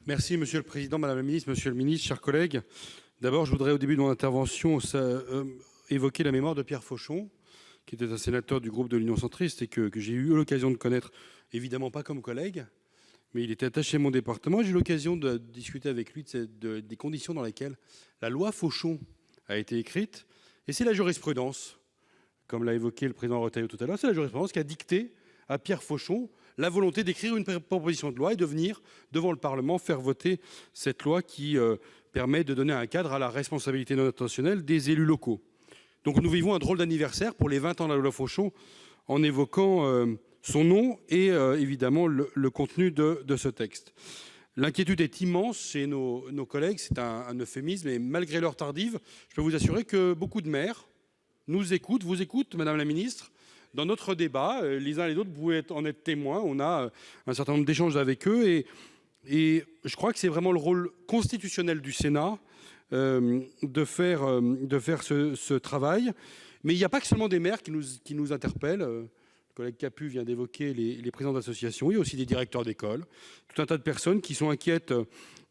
Merci Monsieur le Président, Madame la Ministre, Monsieur le Ministre, chers collègues. D'abord, je voudrais au début de mon intervention évoquer la mémoire de Pierre Fauchon, qui était un sénateur du groupe de l'Union centriste et que j'ai eu l'occasion de connaître, évidemment pas comme collègue, mais il était attaché à mon département. J'ai eu l'occasion de discuter avec lui des conditions dans lesquelles la loi Fauchon a été écrite. Et c'est la jurisprudence, comme l'a évoqué le président Retailleau tout à l'heure, c'est la jurisprudence qui a dicté à Pierre Fauchon la volonté d'écrire une proposition de loi et de venir devant le Parlement faire voter cette loi qui permet de donner un cadre à la responsabilité non intentionnelle des élus locaux. Donc nous vivons un drôle d'anniversaire pour les 20 ans de la loi Fauchon en évoquant son nom et évidemment le contenu de ce texte. L'inquiétude est immense chez nos collègues, c'est un euphémisme, et malgré l'heure tardive, je peux vous assurer que beaucoup de maires nous écoutent, vous écoutent, Madame la Ministre, dans notre débat. Les uns et les autres, vous pouvez en être témoins. On a un certain nombre d'échanges avec eux et je crois que c'est vraiment le rôle constitutionnel du Sénat de faire ce travail. Mais il n'y a pas que seulement des maires qui nous interpellent. Le collègue Capu vient d'évoquer les présidents d'associations. Il y a aussi des directeurs d'école, tout un tas de personnes qui sont inquiètes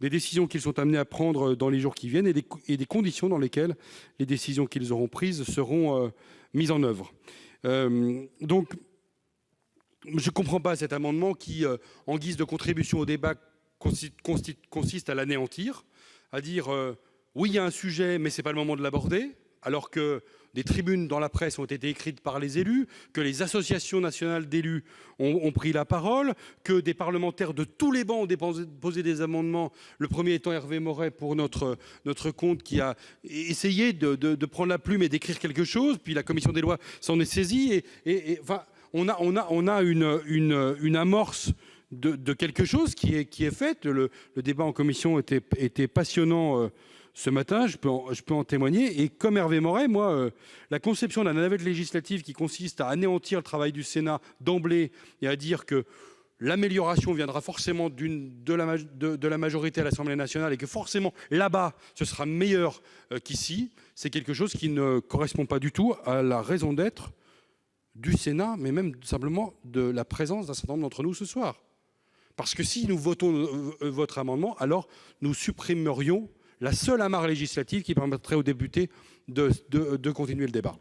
des décisions qu'ils sont amenés à prendre dans les jours qui viennent et des conditions dans lesquelles les décisions qu'ils auront prises seront mises en œuvre. Donc, je ne comprends pas cet amendement qui, en guise de contribution au débat, consiste à l'anéantir, à dire oui, il y a un sujet, mais ce n'est pas le moment de l'aborder, alors que des tribunes dans la presse ont été écrites par les élus, que les associations nationales d'élus ont pris la parole, que des parlementaires de tous les bancs ont posé des amendements, le premier étant Hervé Maurey pour notre compte, qui a essayé de prendre la plume et d'écrire quelque chose, puis la commission des lois s'en est saisie, enfin, on a une amorce de quelque chose qui est faite. Le débat en commission était passionnant ce matin, je peux en témoigner. Et comme Hervé Maurey, moi, la conception de la navette législative qui consiste à anéantir le travail du Sénat d'emblée et à dire que l'amélioration viendra forcément de la majorité à l'Assemblée nationale et que forcément là-bas ce sera meilleur qu'ici, c'est quelque chose qui ne correspond pas du tout à la raison d'être du Sénat, mais même simplement de la présence d'un certain nombre d'entre nous ce soir. Parce que si nous votons votre amendement, alors nous supprimerions la seule amarre législative qui permettrait aux députés de continuer le débat.